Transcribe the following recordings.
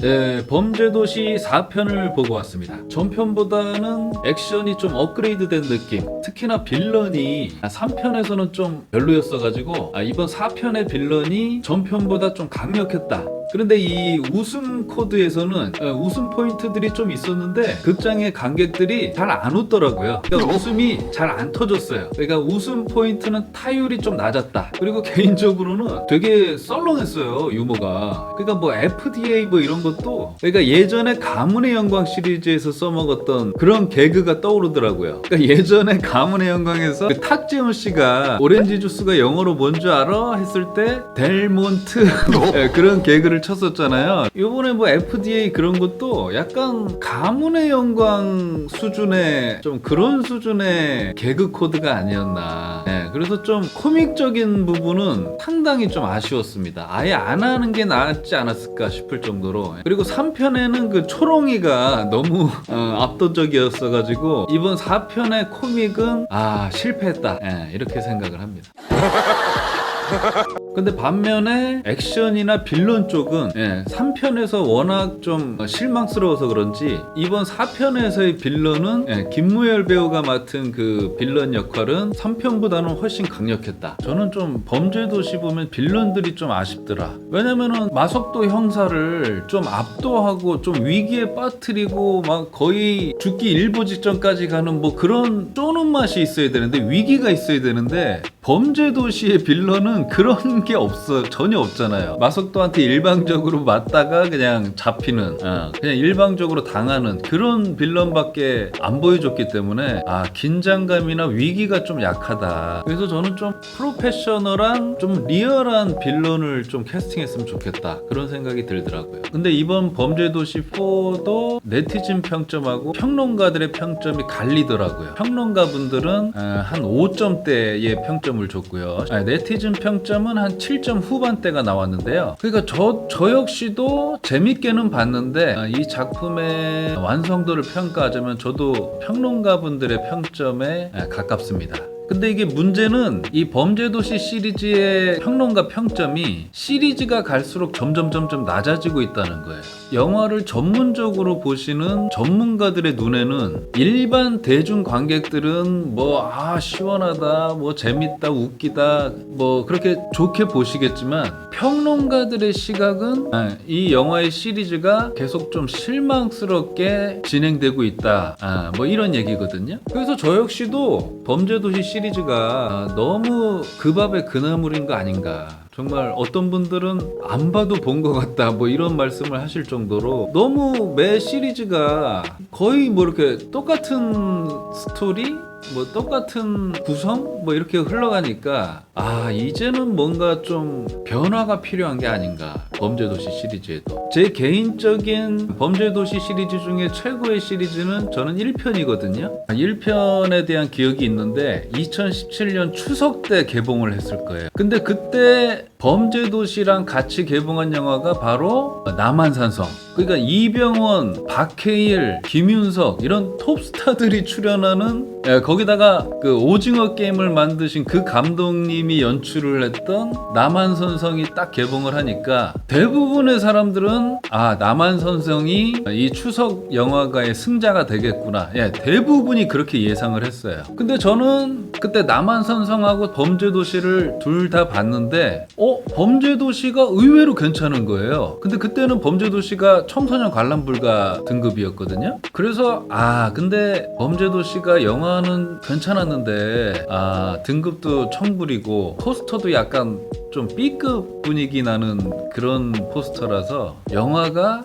네, 범죄도시 4편을 보고 왔습니다. 전편보다는 액션이 좀 업그레이드된 느낌. 특히나 빌런이 3편에서는 좀 별로였어가지고 이번 4편의 빌런이 전편보다 좀 강력했다. 그런데 이 웃음 코드에서는 웃음 포인트들이 좀 있었는데 극장의 관객들이 잘 안 웃더라고요. 그러니까 웃음이 잘 안 터졌어요. 그러니까 웃음 포인트는 타율이 좀 낮았다. 그리고 개인적으로는 되게 썰렁했어요, 유머가. 그러니까 뭐 FDA 뭐 이런 것도, 그러니까 예전에 가문의 영광 시리즈에서 써먹었던 그런 개그가 떠오르더라고요. 그러니까 예전에 가문의 영광에서 그 탁재훈 씨가 오렌지 주스가 영어로 뭔 줄 알아? 했을 때 델몬트 그런 개그를 쳤었잖아요. 요번에 뭐 FDA 그런 것도 약간 가문의 영광 수준의 좀 그런 수준의 개그 코드가 아니었나. 그래서 좀 코믹적인 부분은 상당히 좀 아쉬웠습니다. 아예 안 하는 게 낫지 않았을까 싶을 정도로. 그리고 3편에는 그 초롱이가 너무 압도적이었어가지고 이번 4편의 코믹은 실패했다. 이렇게 생각을 합니다. 근데 반면에 액션이나 빌런 쪽은 3편에서 워낙 좀 실망스러워서 그런지 이번 4편에서의 빌런은 김무열 배우가 맡은 그 빌런 역할은 3편보다는 훨씬 강력했다. 저는 좀 범죄도시 보면 빌런들이 좀 아쉽더라. 왜냐면은 마석도 형사를 좀 압도하고 좀 위기에 빠뜨리고 막 거의 죽기 일보 직전까지 가는 뭐 그런 쪼는 맛이 있어야 되는데, 위기가 있어야 되는데, 범죄도시의 빌런은 그런 게 없어. 전혀 없잖아요. 마석도한테 일방적으로 맞다가 그냥 잡히는, 그냥 일방적으로 당하는 그런 빌런밖에 안 보여줬기 때문에 긴장감이나 위기가 좀 약하다. 그래서 저는 좀 프로페셔널한 좀 리얼한 빌런을 좀 캐스팅했으면 좋겠다, 그런 생각이 들더라고요. 근데 이번 범죄도시 4도 네티즌 평점하고 평론가들의 평점이 갈리더라고요. 평론가분들은 한 5점대의 평점을 줬고요. 네티즌 평점은 한 7점 후반대가 나왔는데요. 그러니까 저 역시도 재밌게는 봤는데 이 작품의 완성도를 평가하자면 저도 평론가분들의 평점에 가깝습니다. 근데 이게 문제는 이 범죄도시 시리즈의 평론가 평점이 시리즈가 갈수록 점점 낮아지고 있다는 거예요. 영화를 전문적으로 보시는 전문가들의 눈에는 일반 대중 관객들은 시원하다, 재밌다, 웃기다, 그렇게 좋게 보시겠지만 평론가들의 시각은 이 영화의 시리즈가 계속 좀 실망스럽게 진행되고 있다, 이런 얘기거든요. 그래서 저 역시도 범죄도시 시리즈가 너무 그 밥의 그나물인 거 아닌가. 정말 어떤 분들은 안 봐도 본 것 같다, 이런 말씀을 하실 정도로 너무 매 시리즈가 거의 이렇게 똑같은 스토리, 똑같은 구성 이렇게 흘러가니까 이제는 뭔가 좀 변화가 필요한 게 아닌가. 범죄도시 시리즈에도 제 개인적인 범죄도시 시리즈 중에 최고의 시리즈는 저는 1편이거든요 1편에 대한 기억이 있는데 2017년 추석 때 개봉을 했을 거예요. 근데 그때 범죄도시랑 같이 개봉한 영화가 바로 남한산성. 그러니까 이병헌, 박해일, 김윤석 이런 톱스타들이 출연하는, 거기다가 그 오징어 게임을 만드신 그 감독님이 연출을 했던 남한산성이 딱 개봉을 하니까 대부분의 사람들은 남한산성이 이 추석 영화가의 승자가 되겠구나, 대부분이 그렇게 예상을 했어요. 근데 저는 그때 남한산성하고 범죄도시를 둘 다 봤는데 범죄도시가 의외로 괜찮은 거예요. 근데 그때는 범죄도시가 청소년 관람 불가 등급이었거든요. 그래서 근데 범죄도시가 영화는 괜찮았는데 등급도 청불이고 포스터도 약간 좀 B급 분위기 나는 그런 포스터라서 영화가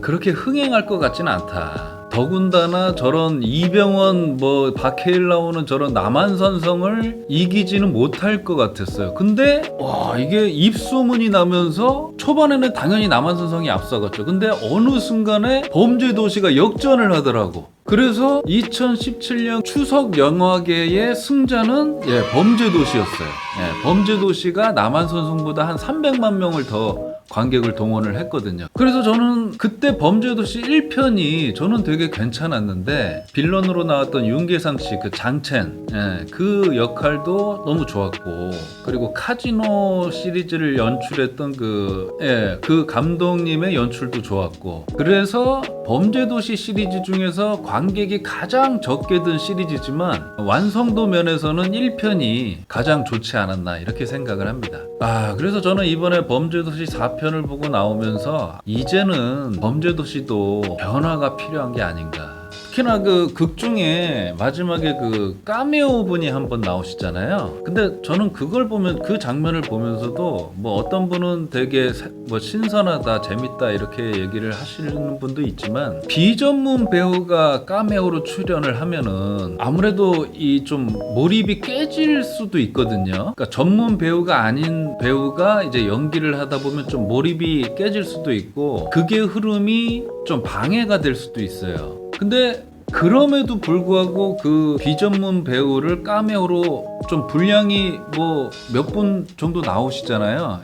그렇게 흥행할 것 같지는 않다. 더군다나 저런 이병헌 박해일 나오는 저런 남한산성을 이기지는 못할 것 같았어요. 근데 이게 입소문이 나면서 초반에는 당연히 남한산성이 앞서갔죠. 근데 어느 순간에 범죄도시가 역전을 하더라고. 그래서 2017년 추석 영화계의 승자는 범죄도시였어요. 범죄도시가 남한산성보다 한 300만 명을 더 관객을 동원을 했거든요. 그래서 저는 그때 범죄도시 1편이 저는 되게 괜찮았는데 빌런으로 나왔던 윤계상 씨 그 장첸 그 역할도 너무 좋았고, 그리고 카지노 시리즈를 연출했던 그 감독님의 연출도 좋았고, 그래서 범죄도시 시리즈 중에서 관객이 가장 적게 든 시리즈지만 완성도 면에서는 1편이 가장 좋지 않았나 이렇게 생각을 합니다. 그래서 저는 이번에 범죄도시 4편을 보고 나오면서 이제는 범죄도시도 변화가 필요한 게 아닌가. 특히나 그 극 중에 마지막에 그 카메오 분이 한번 나오시잖아요. 근데 저는 그걸 보면, 그 장면을 보면서도 뭐 어떤 분은 되게 뭐 신선하다, 재밌다 이렇게 얘기를 하시는 분도 있지만, 비전문 배우가 카메오로 출연을 하면은 아무래도 이 좀 몰입이 깨질 수도 있거든요. 그러니까 전문 배우가 아닌 배우가 이제 연기를 하다 보면 좀 몰입이 깨질 수도 있고, 그게 흐름이 좀 방해가 될 수도 있어요. 근데 그럼에도 불구하고 그 비전문 배우를 카메오로 좀 분량이 뭐 몇 분 정도 나오시잖아요.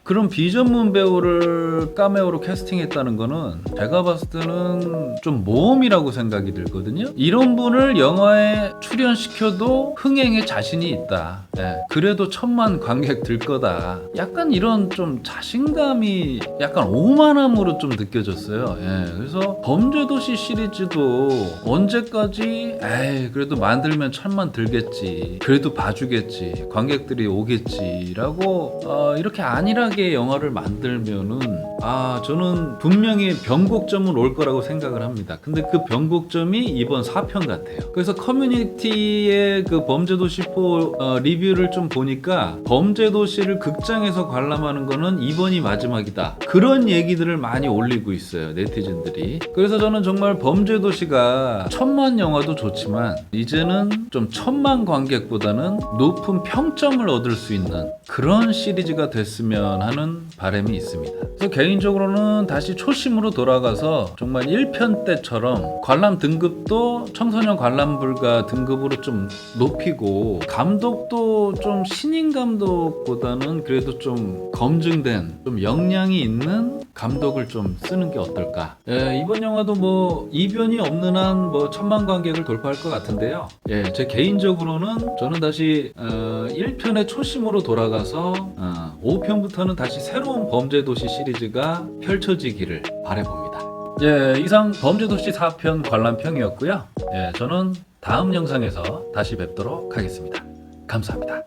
그런 비전문 배우를 카메오로 캐스팅했다는 거는 제가 봤을 때는 좀 모험이라고 생각이 들거든요. 이런 분을 영화에 출연시켜도 흥행에 자신이 있다. 그래도 1000만 관객 들 거다. 약간 이런 좀 자신감이 약간 오만함으로 좀 느껴졌어요. 그래서 범죄도시 시리즈도 언제까지 그래도 만들면 1000만 들겠지, 그래도 봐주겠지, 관객들이 오겠지 라고 이렇게 안일하게 영화를 만들면은 저는 분명히 변곡점은 올 거라고 생각을 합니다. 근데 그 변곡점이 이번 4편 같아요. 그래서 커뮤니티의 그 범죄도시4 리뷰를 좀 보니까 범죄도시를 극장에서 관람하는 거는 이번이 마지막이다, 그런 얘기들을 많이 올리고 있어요, 네티즌들이. 그래서 저는 정말 범죄도시가 1000만 영화도 좋지만 이제는 좀 1000만 관객보다는 높은 평점을 얻을 수 있는 그런 시리즈가 됐으면 하는 바람이 있습니다. 그래서 개인적으로는 다시 초심으로 돌아가서 정말 1편 때처럼 관람 등급도 청소년 관람 불가 등급으로 좀 높이고, 감독도 좀 신인 감독보다는 그래도 좀 검증된, 좀 역량이 있는 감독을 좀 쓰는 게 어떨까. 이번 영화도 뭐 이변이 없는 한 뭐 1000만 관객을 돌파할 것 같은데요. 제 개인적으로는 저는 다시 1편의 초심으로 돌아가서 5편부터는 다시 새로운 범죄도시 시리즈가 펼쳐지기를 바라봅니다. 이상 범죄도시 4편 관람평이었고요. 저는 다음 영상에서 다시 뵙도록 하겠습니다. 감사합니다.